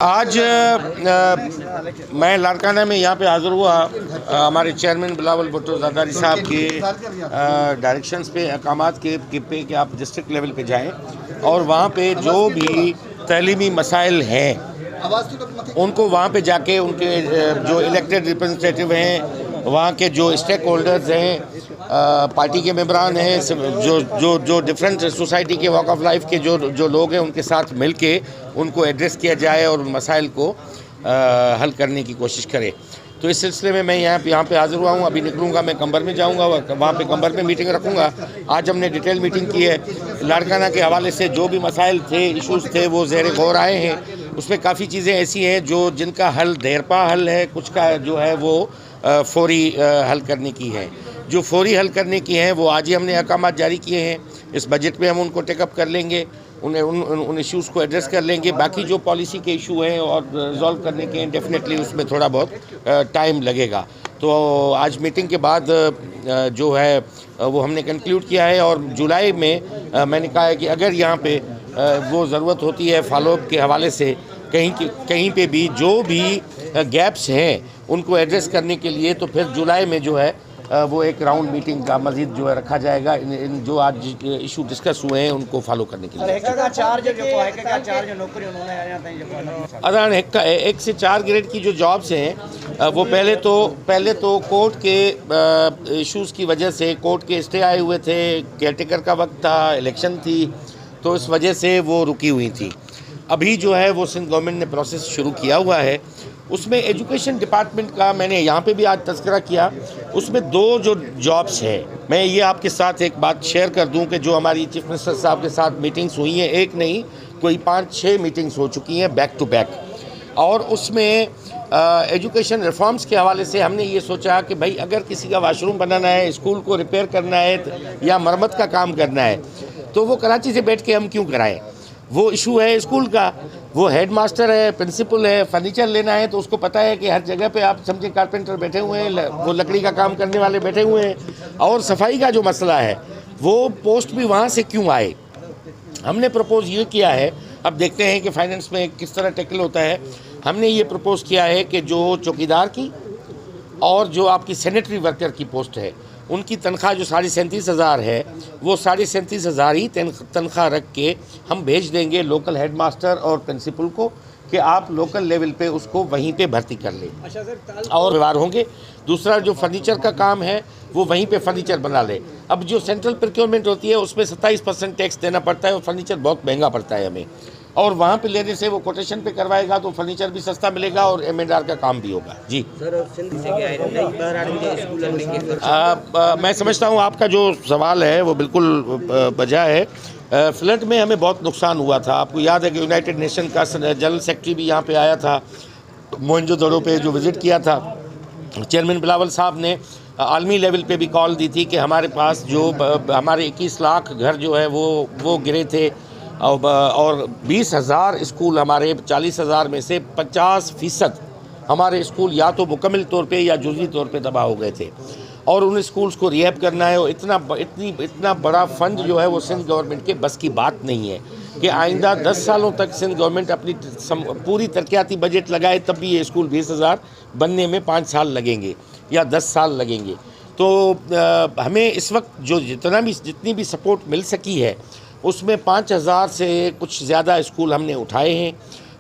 आज मैं लाड़काना में यहाँ पे हाज़िर हुआ हमारे चेयरमैन बिलावल भुट्टो ज़रदारी साहब के डायरेक्शंस पे अहकामात के पे कि आप डिस्ट्रिक्ट लेवल पे जाएं और वहाँ पे जो भी तलीमी मसाइल हैं उनको वहाँ पे जाके उनके जो इलेक्टेड रिप्रेजेंटेटिव हैं, वहाँ के जो स्टेक होल्डर्स हैं, पार्टी के मेंबरान हैं, जो डिफरेंट सोसाइटी के वॉक ऑफ लाइफ के जो लोग हैं, उनके साथ मिल के उनको एड्रेस किया जाए और उन मसाइल को हल करने की कोशिश करें। तो इस सिलसिले में मैं यहाँ पे हाज़िर हुआ हूँ। अभी निकलूँगा, मैं कंबर में जाऊँगा, वहाँ पे कंबर में मीटिंग रखूँगा। आज हमने डिटेल मीटिंग की है। लाड़काना के हवाले से जो भी मसाइल थे, इश्यूज़ थे, वो ज़ेर गौर आए हैं। उसमें काफ़ी चीज़ें ऐसी हैं जिनका हल देरपा हल है, कुछ का जो है वो फौरी हल करने की है। जो फौरी हल करने की हैं वो आज ही हमने अहकामात जारी किए हैं। इस बजट में हम उनको टेकअप कर लेंगे, उन इश्यूज़ को एड्रेस कर लेंगे। बाकी जो पॉलिसी के इशू हैं और रिजॉल्व करने के हैं, डेफिनेटली उसमें थोड़ा बहुत टाइम लगेगा। तो आज मीटिंग के बाद जो है वो हमने कंक्लूड किया है और जुलाई में मैंने कहा है कि अगर यहाँ पे वो ज़रूरत होती है फॉलोअप के हवाले से कहीं पे भी जो भी गैप्स हैं उनको एड्रेस करने के लिए, तो फिर जुलाई में जो है वो एक राउंड मीटिंग का मजीद जो है रखा जाएगा। इन जो आज इशू डिस्कस हुए हैं उनको फॉलो करने के लिए। अदान 1 से 4 ग्रेड की जो जॉब्स हैं वो पहले तो कोर्ट के इश्यूज़ की वजह से कोर्ट के स्टे आए हुए थे, केयरटेकर का वक्त था, इलेक्शन थी, तो इस वजह से वो रुकी हुई थी। अभी जो है वो सिंध गवर्नमेंट ने प्रोसेस शुरू किया हुआ है। उसमें एजुकेशन डिपार्टमेंट का मैंने यहाँ पे भी आज तज़किरा किया। उसमें 2 जो जॉब्स हैं, मैं ये आपके साथ एक बात शेयर कर दूं कि जो हमारी चीफ मिनिस्टर साहब के साथ मीटिंग्स हुई हैं, एक नहीं कोई 5-6 मीटिंग्स हो चुकी हैं बैक टू बैक, और उसमें एजुकेशन रिफॉर्म्स के हवाले से हमने ये सोचा कि भाई अगर किसी का वाशरूम बनाना है, स्कूल को रिपेयर करना है या मरम्मत का काम करना है, तो वो कराची से बैठ के हम क्यों कराएँ। वो इशू है स्कूल का, वो हेड मास्टर है, प्रिंसिपल है, फर्नीचर लेना है तो उसको पता है कि हर जगह पे आप समझे कारपेंटर बैठे हुए हैं, वो लकड़ी का काम करने वाले बैठे हुए हैं। और सफाई का जो मसला है वो पोस्ट भी वहाँ से क्यों आए। हमने प्रपोज़ ये किया है, अब देखते हैं कि फाइनेंस में किस तरह टैकल होता है। हमने ये प्रपोज़ किया है कि जो चौकीदार की और जो आपकी सैनिटरी वर्कर की पोस्ट है, उनकी तनख्वाह जो 37,500 है, वो 37,500 ही तनख्वाह रख के हम भेज देंगे लोकल हेड मास्टर और प्रिंसिपल को कि आप लोकल लेवल पे उसको वहीं पे भर्ती कर लें। अच्छा सर, और व्यवहार होंगे। दूसरा जो फर्नीचर का काम है वो वहीं पे फर्नीचर बना ले। अब जो सेंट्रल प्रोक्योरमेंट होती है उसमें 27% टैक्स देना पड़ता है और फर्नीचर बहुत महंगा पड़ता है हमें, और वहाँ पे लेने से वो कोटेशन पे करवाएगा तो फर्नीचर भी सस्ता मिलेगा और एमएनआर का काम भी होगा। जी सर, सिंध से क्या है, मैं समझता हूँ आपका जो सवाल है वो बिल्कुल वजह है। फ्लड में हमें बहुत नुकसान हुआ था। आपको याद है कि यूनाइटेड नेशन का जनरल सेक्रेटरी भी यहाँ पे आया था, मोहनजोदड़ो पे जो विज़िट किया था। चेयरमैन बिलावल साहब ने आलमी लेवल पे भी कॉल दी थी कि हमारे पास जो हमारे 21 लाख घर जो है वो गिरे थे और 20,000 स्कूल, हमारे 40,000 में से 50% हमारे स्कूल या तो मुकम्मल तौर पे या जुज़वी तौर पे तबाह हो गए थे, और उन स्कूल्स को रिहैब करना है। और इतना बड़ा फ़ंड जो है वो सिंध गवर्नमेंट के बस की बात नहीं है कि आइंदा 10 सालों तक सिंध गवर्नमेंट अपनी पूरी तरक्याती बजट लगाए तब भी ये स्कूल 20,000 बनने में 5 साल लगेंगे या 10 साल लगेंगे। तो हमें इस वक्त जो जितनी भी सपोर्ट मिल सकी है उसमें 5,000 से कुछ ज़्यादा स्कूल हमने उठाए हैं,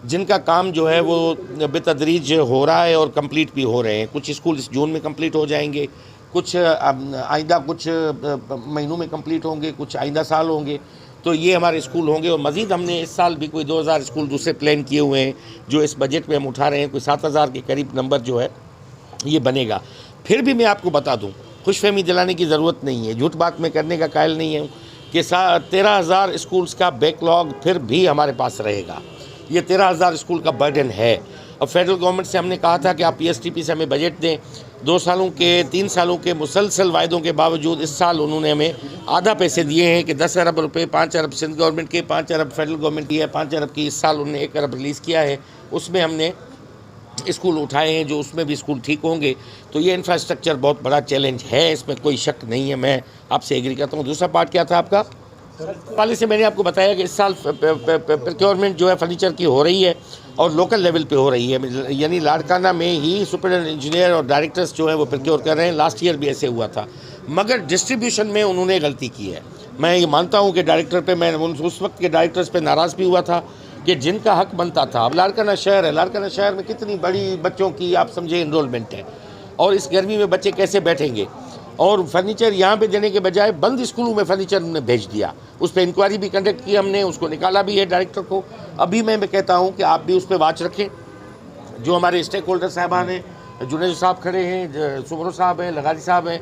जिनका काम जो है वो बेतदरीज हो रहा है और कंप्लीट भी हो रहे हैं। कुछ स्कूल इस जून में कंप्लीट हो जाएंगे, कुछ आइंदा कुछ महीनों में कंप्लीट होंगे, कुछ आइंदा साल होंगे। तो ये हमारे स्कूल होंगे। और मज़ीद हमने इस साल भी कोई 2,000 स्कूल दूसरे प्लान किए हुए हैं जो इस बजट में हम उठा रहे हैं। कोई 7,000 के करीब नंबर जो है ये बनेगा। फिर भी मैं आपको बता दूँ, खुशफहमी दिलाने की ज़रूरत नहीं है, झूठ बात मैं करने का कायल नहीं है कि 13,000 स्कूल्स का बैकलॉग फिर भी हमारे पास रहेगा। ये 13,000 स्कूल का बर्डन है। अब फेडरल गवर्नमेंट से हमने कहा था कि आप पीएसटीपी से हमें बजट दें। 3 सालों के मुसलसल वायदों के बावजूद इस साल उन्होंने हमें आधा पैसे दिए हैं कि 10 अरब रुपये, 5 अरब सिंध गवर्नमेंट के, 5 अरब फेडरल गवर्नमेंट की है, 5 अरब की इस साल उन्होंने 1 अरब रिलीज़ किया है। उसमें हमने स्कूल उठाए हैं जो उसमें भी स्कूल ठीक होंगे। तो ये इंफ्रास्ट्रक्चर बहुत बड़ा चैलेंज है, इसमें कोई शक नहीं है। मैं आपसे एग्री करता हूँ। दूसरा पार्ट क्या था आपका? वाले से मैंने आपको बताया कि इस साल प्रोक्योरमेंट जो है फर्नीचर की हो रही है और लोकल लेवल पे हो रही है, यानी लाड़काना में ही सुपरिटेंडेंट इंजीनियर और डायरेक्टर्स जो हैं वो प्रोक्योर कर रहे हैं। लास्ट ईयर भी ऐसे हुआ था, मगर डिस्ट्रीब्यूशन में उन्होंने गलती की है। मैं ये मानता हूँ कि डायरेक्टर पे, मैं उस वक्त के डायरेक्टर्स पे नाराज़ भी हुआ था कि जिनका हक बनता था। अब लाड़काना शहर है, लाड़काना शहर में कितनी बड़ी बच्चों की आप समझे इनरोलमेंट है, और इस गर्मी में बच्चे कैसे बैठेंगे, और फर्नीचर यहाँ पे देने के बजाय बंद स्कूलों में फर्नीचर उन्होंने भेज दिया। उस पर इंक्वायरी भी कंडक्ट की हमने, उसको निकाला भी है डायरेक्टर को। अभी मैं कहता हूँ कि आप भी उस पर वाच रखें। जो हमारे स्टेक होल्डर साहबान हैं, जुनेद साहब खड़े हैं, सुमरो साहब हैं, लगारी साहब हैं,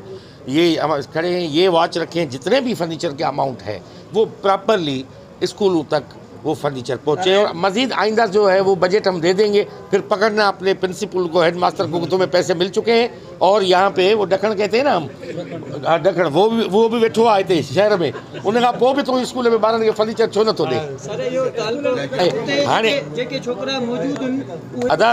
ये खड़े हैं, ये वाच रखें जितने भी फर्नीचर के अमाउंट है वो प्रॉपरली स्कूलों तक वो फर्नीचर पहुँचे। और मज़ीद आइंदा जो है वो बजट हम दे देंगे, फिर पकड़ना अपने प्रिंसिपल को, हेडमास्टर को, तुम्हें पैसे मिल चुके हैं। और यहाँ पे वो डखण कहते हैं ना हम, डखण वो भी वेठो आहे हिते शहर में, उन खां पोइ बि तूं स्कूल में ॿारनि खे फर्नीचर छो नथो ॾे। हाणे अदा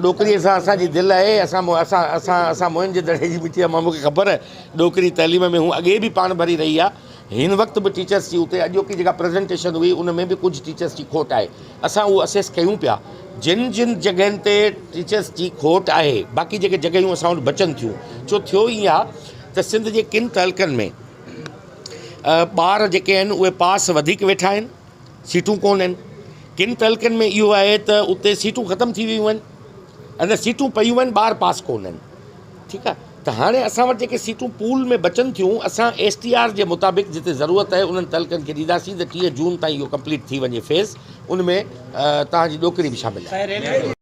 ॾोकरीअ सां असांजी दिलि आहे, असां मोहन जे दड़े जी मिटी आहे। मां मूंखे ख़बर आहे ॾोकरी तइलीम में हूं अॻे बि पाण भरी रही आहे। हिन वक्त भी टीचर्स की उते अॼोकी जेका प्रेजेंटेशन हुई उन में भी कुछ टीचर्स की खोट है। असां वो असेस कयूं पिया, जिन जिन जगहनि ते टीचर्स की खोट है, बाक़ी जेके जगहियूं असां वटि बचनि थियूं, छो थियो ई आहे त सिंध जे किन तहलकनि में ॿार जेके आहिनि उहे पास वधीक वेठा आहिनि, सीटूं कोन आहिनि। किन तहलकनि में इहो आहे त उते सीटूं ख़तमु थी वियूं आहिनि, अञा सीटूं पयूं आहिनि, ॿार पास कोन आहिनि। ठीकु आहे, त हाणे असां वटि जेके सीटूं पूल में बचनि थियूं, असां STR जे मुताबिक़ जिते ज़रूरत आहे उन्हनि तहलकनि खे ॾींदासीं त 30 जून ताईं इहो कंप्लीट थी वञे फेज़। उन में तव्हांजी ॾोकरी बि शामिलु आहे।